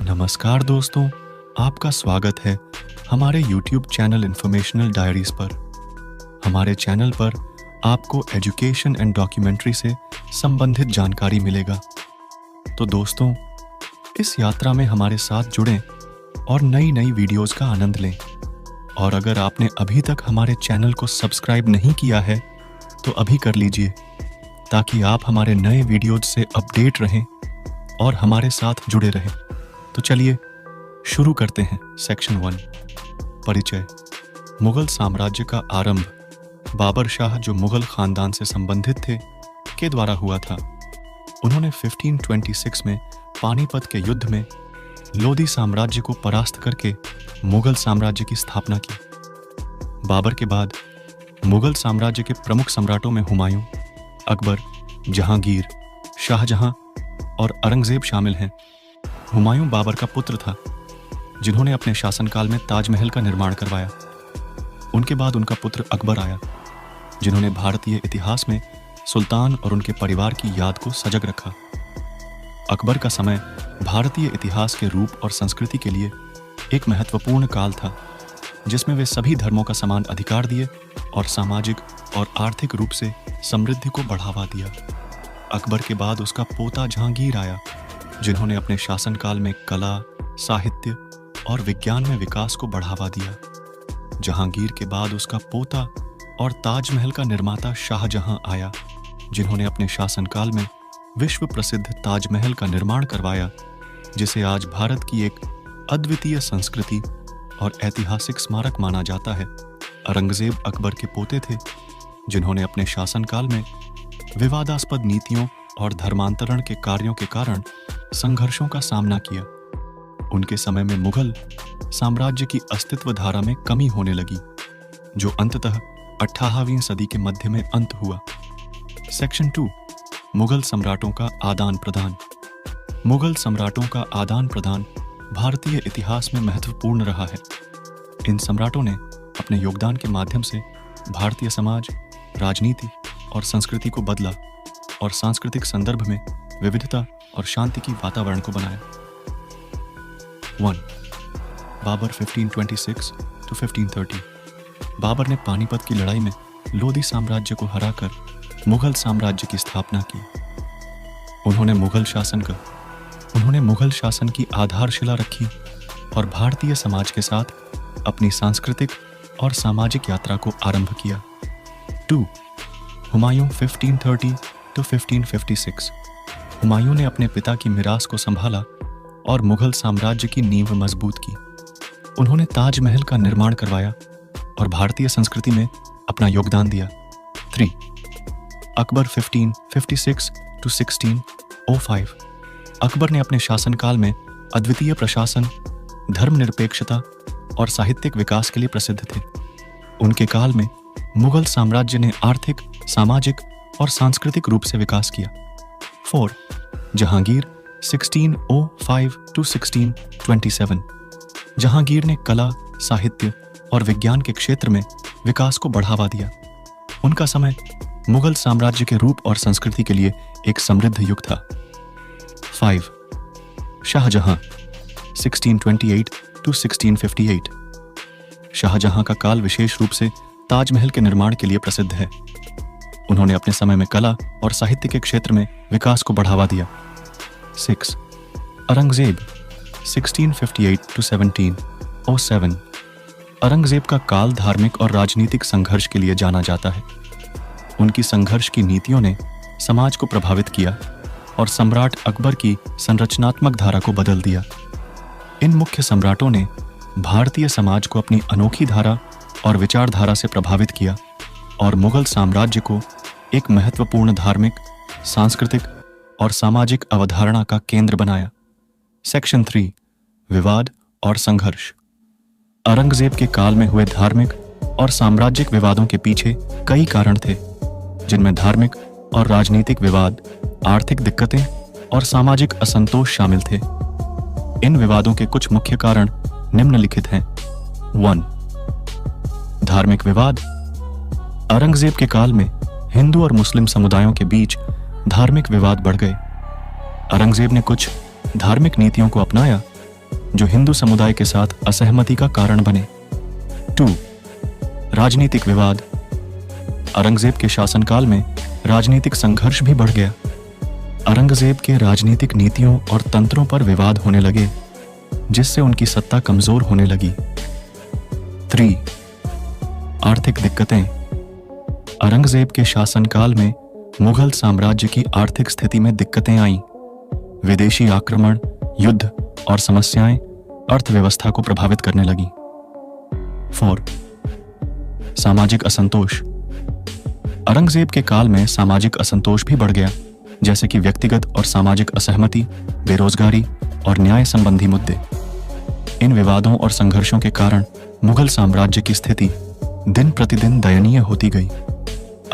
नमस्कार दोस्तों, आपका स्वागत है हमारे YouTube चैनल इन्फॉर्मेशनल डायरीज पर। हमारे चैनल पर आपको एजुकेशन एंड डॉक्यूमेंट्री से संबंधित जानकारी मिलेगा। तो दोस्तों, इस यात्रा में हमारे साथ जुड़ें और नई नई वीडियोस का आनंद लें। और अगर आपने अभी तक हमारे चैनल को सब्सक्राइब नहीं किया है तो अभी कर लीजिए, ताकि आप हमारे नए वीडियोज से अपडेट रहें और हमारे साथ जुड़े रहें। तो चलिए शुरू करते हैं। सेक्शन 1, परिचय। मुगल साम्राज्य का आरंभ बाबर शाह, जो मुगल खानदान से संबंधित थे, के द्वारा हुआ था। उन्होंने 1526 में पानीपत के युद्ध में लोदी साम्राज्य को परास्त करके मुगल साम्राज्य की स्थापना की। बाबर के बाद मुगल साम्राज्य के प्रमुख सम्राटों में हुमायूं, अकबर, जहांगीर, शाहजहां और औरंगजेब शामिल हैं। हुमायूं बाबर का पुत्र था, जिन्होंने अपने शासनकाल में ताजमहल का निर्माण करवाया। उनके बाद उनका पुत्र अकबर आया, जिन्होंने भारतीय इतिहास में सुल्तान और उनके परिवार की याद को सजग रखा। अकबर का समय भारतीय इतिहास के रूप और संस्कृति के लिए एक महत्वपूर्ण काल था, जिसमें वे सभी धर्मों का समान अधिकार दिए और सामाजिक और आर्थिक रूप से समृद्धि को बढ़ावा दिया। अकबर के बाद उसका पोता जहांगीर आया, जिन्होंने अपने शासनकाल में कला, साहित्य और विज्ञान में विकास को बढ़ावा दिया। जहांगीर के बाद उसका पोता और ताजमहल का निर्माता शाहजहां आया, जिन्होंने अपने शासनकाल में विश्व प्रसिद्ध ताजमहल का निर्माण करवाया, जिसे आज भारत की एक अद्वितीय संस्कृति और ऐतिहासिक स्मारक माना जाता है। औरंगजेब अकबर के पोते थे, जिन्होंने अपने शासनकाल में विवादास्पद नीतियों और धर्मांतरण के कार्यों के कारण संघर्षों का सामना किया। उनके समय में मुगल साम्राज्य की अस्तित्व धारा में कमी होने लगी, जो अंततः 18वीं सदी के मध्य में अंत हुआ। सेक्शन 2, मुगल सम्राटों का आदान प्रदान। मुगल सम्राटों का आदान प्रदान भारतीय इतिहास में महत्वपूर्ण रहा है। इन सम्राटों ने अपने योगदान के माध्यम से भारतीय समाज, राजनीति और संस्कृति को बदला और सांस्कृतिक संदर्भ में विविधता और शांति की वातावरण को बनाया। 1. बाबर 1526 to 1530। बाबर ने पानीपत की लड़ाई में लोदी साम्राज्य को हराकर मुगल साम्राज्य की स्थापना की। उन्होंने मुगल शासन की आधारशिला रखी और भारतीय समाज के साथ अपनी सांस्कृतिक और सामाजिक यात्रा को आरंभ किया। 2. हुमायूं 1530 to 1556। हुमायूं ने अपने पिता की मिरास को संभाला और मुगल साम्राज्य की नींव मजबूत की। उन्होंने ताजमहल का निर्माण करवाया और भारतीय संस्कृति में अपना योगदान दिया। 3. अकबर 1556 to 1605। अकबर ने अपने शासनकाल में अद्वितीय प्रशासन, धर्मनिरपेक्षता और साहित्यिक विकास के लिए प्रसिद्ध थे। उनके काल में मुगल साम्राज्य ने आर्थिक, सामाजिक और सांस्कृतिक रूप से विकास किया। 4. जहांगीर 1605 to 1627। जहांगीर ने कला, साहित्य और विज्ञान के क्षेत्र में विकास को बढ़ावा दिया। उनका समय मुगल साम्राज्य के रूप और संस्कृति के लिए एक समृद्ध युग था। 5. शाहजहां 1628 to 1658। शाहजहां का काल विशेष रूप से ताजमहल के निर्माण के लिए प्रसिद्ध है। उन्होंने अपने समय में कला और साहित्य के क्षेत्र में विकास को बढ़ावा दिया। 6. औरंगजेब 1658 to 1707। औरंगजेब का काल धार्मिक और राजनीतिक संघर्ष के लिए जाना जाता है। उनकी संघर्ष की नीतियों ने समाज को प्रभावित किया और सम्राट अकबर की संरचनात्मक धारा को बदल दिया। इन मुख्य सम्राटों ने भारतीय समाज को अपनी अनोखी धारा और विचारधारा से प्रभावित किया और मुगल साम्राज्य को एक महत्वपूर्ण धार्मिक, सांस्कृतिक और सामाजिक अवधारणा का केंद्र बनाया। सेक्शन 3, विवाद और संघर्ष। औरंगजेब के काल में हुए धार्मिक और साम्राज्यिक विवादों के पीछे कई कारण थे, जिनमें धार्मिक और राजनीतिक विवाद, आर्थिक दिक्कतें और सामाजिक असंतोष शामिल थे। इन विवादों के कुछ मुख्य कारण निम्नलिखित हैं। 1. धार्मिक विवाद। औरंगजेब के काल में हिंदू और मुस्लिम समुदायों के बीच धार्मिक विवाद बढ़ गए। औरंगजेब ने कुछ धार्मिक नीतियों को अपनाया जो हिंदू समुदाय के साथ असहमति का कारण बने। 2. राजनीतिक विवाद। औरंगजेब के शासनकाल में राजनीतिक संघर्ष भी बढ़ गया। औरंगजेब के राजनीतिक नीतियों और तंत्रों पर विवाद होने लगे, जिससे उनकी सत्ता कमजोर होने लगी। 3. आर्थिक दिक्कतें। औरंगजेब के शासनकाल में मुगल साम्राज्य की आर्थिक स्थिति में दिक्कतें आईं। विदेशी आक्रमण, युद्ध और समस्याएं अर्थव्यवस्था को प्रभावित करने लगी। 4. सामाजिक असंतोष। औरंगजेब के काल में सामाजिक असंतोष भी बढ़ गया, जैसे कि व्यक्तिगत और सामाजिक असहमति, बेरोजगारी और न्याय संबंधी मुद्दे। इन विवादों और संघर्षों के कारण मुगल साम्राज्य की स्थिति दिन प्रतिदिन दयनीय होती गई।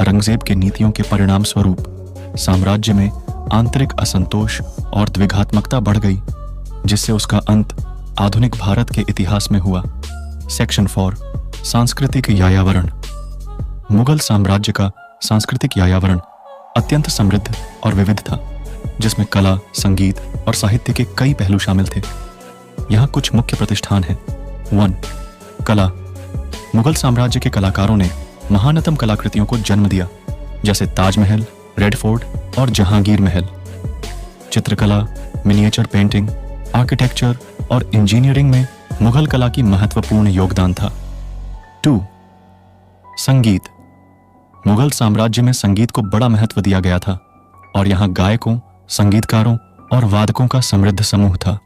औरंगजेब के नीतियों के परिणाम स्वरूप साम्राज्य में आंतरिक असंतोष और द्विघात्मकता बढ़ गई, जिससे उसका अंत आधुनिक भारत के इतिहास में हुआ। सेक्शन 4 सांस्कृतिक यायावरण। मुगल साम्राज्य का सांस्कृतिक यायावरण अत्यंत समृद्ध और विविध था, जिसमें कला, संगीत और साहित्य के कई पहलू शामिल थे। यहाँ कुछ मुख्य प्रतिष्ठान हैं। 1. कला। मुगल साम्राज्य के कलाकारों ने महानतम कलाकृतियों को जन्म दिया, जैसे ताजमहल, रेड फोर्ट और जहांगीर महल। चित्रकला, मिनिएचर पेंटिंग, आर्किटेक्चर और इंजीनियरिंग में मुगल कला की महत्वपूर्ण योगदान था। 2. संगीत। मुगल साम्राज्य में संगीत को बड़ा महत्व दिया गया था और यहाँ गायकों, संगीतकारों और वादकों का समृद्ध समूह था।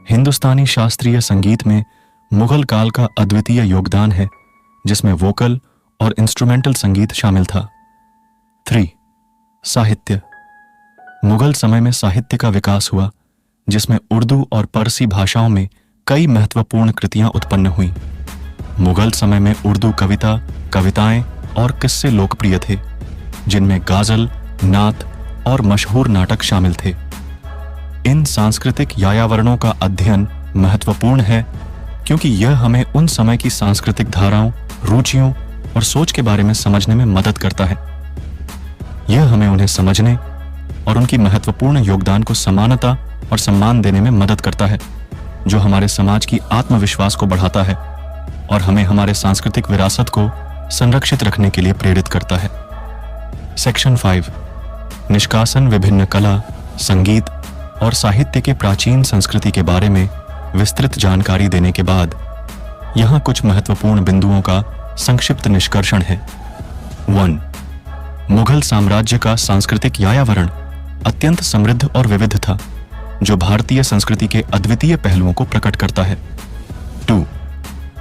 हिंदुस्तानी शास्त्रीय संगीत में मुगल काल का अद्वितीय योगदान है, जिसमें वोकल और इंस्ट्रूमेंटल संगीत शामिल था। 3. साहित्य। मुगल समय में साहित्य का विकास हुआ, जिसमें उर्दू और पारसी भाषाओं में कई महत्वपूर्ण कृतियां उत्पन्न हुईं। मुगल समय में उर्दू कविता, कविताएं और किस्से लोकप्रिय थे, जिनमें गाजल, नात और मशहूर नाटक शामिल थे। इन सांस्कृतिक यायावरणों का अध्ययन महत्वपूर्ण है, क्योंकि यह हमें उन समय की सांस्कृतिक धाराओं, रुचियों और सोच के बारे में समझने में मदद करता है। यह हमें उन्हें समझने और उनकी महत्वपूर्ण योगदान को समानता और सम्मान देने में मदद करता है, जो हमारे समाज की आत्मविश्वास को बढ़ाता है और हमें हमारे सांस्कृतिक विरासत को संरक्षित रखने के लिए प्रेरित करता है। सेक्शन 5 निष्कासन। विभिन्न कला, संगीत और साहित्य के प्राचीन संस्कृति के बारे में विस्तृत जानकारी देने के बाद यहाँ कुछ महत्वपूर्ण बिंदुओं का संक्षिप्त निष्कर्षण है। 1. मुगल साम्राज्य का सांस्कृतिक यायावरण अत्यंत समृद्ध और विविध था, जो भारतीय संस्कृति के अद्वितीय पहलुओं को प्रकट करता है। 2.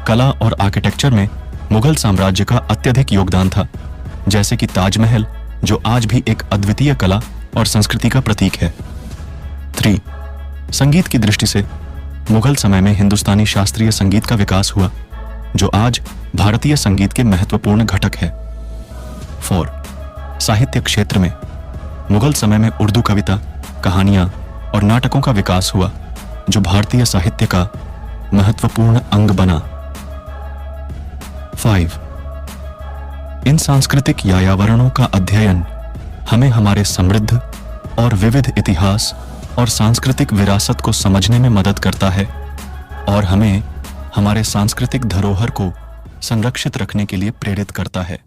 कला और आर्किटेक्चर में मुगल साम्राज्य का अत्यधिक योगदान था, जैसे कि ताजमहल, जो आज भी एक अद्वितीय कला और संस्कृति का प्रतीक है। 3. संगीत की दृष्टि से मुगल समय में हिंदुस्तानी शास्त्रीय संगीत का विकास हुआ, जो आज भारतीय संगीत के महत्वपूर्ण घटक है। 4. साहित्य क्षेत्र में मुगल समय में उर्दू कविता, कहानियां और नाटकों का विकास हुआ, जो भारतीय साहित्य का महत्वपूर्ण अंग बना। 5. इन सांस्कृतिक यायावरणों का अध्ययन हमें हमारे समृद्ध और विविध इतिहास और सांस्कृतिक विरासत को समझने में मदद करता है और हमें हमारे सांस्कृतिक धरोहर को संरक्षित रखने के लिए प्रेरित करता है।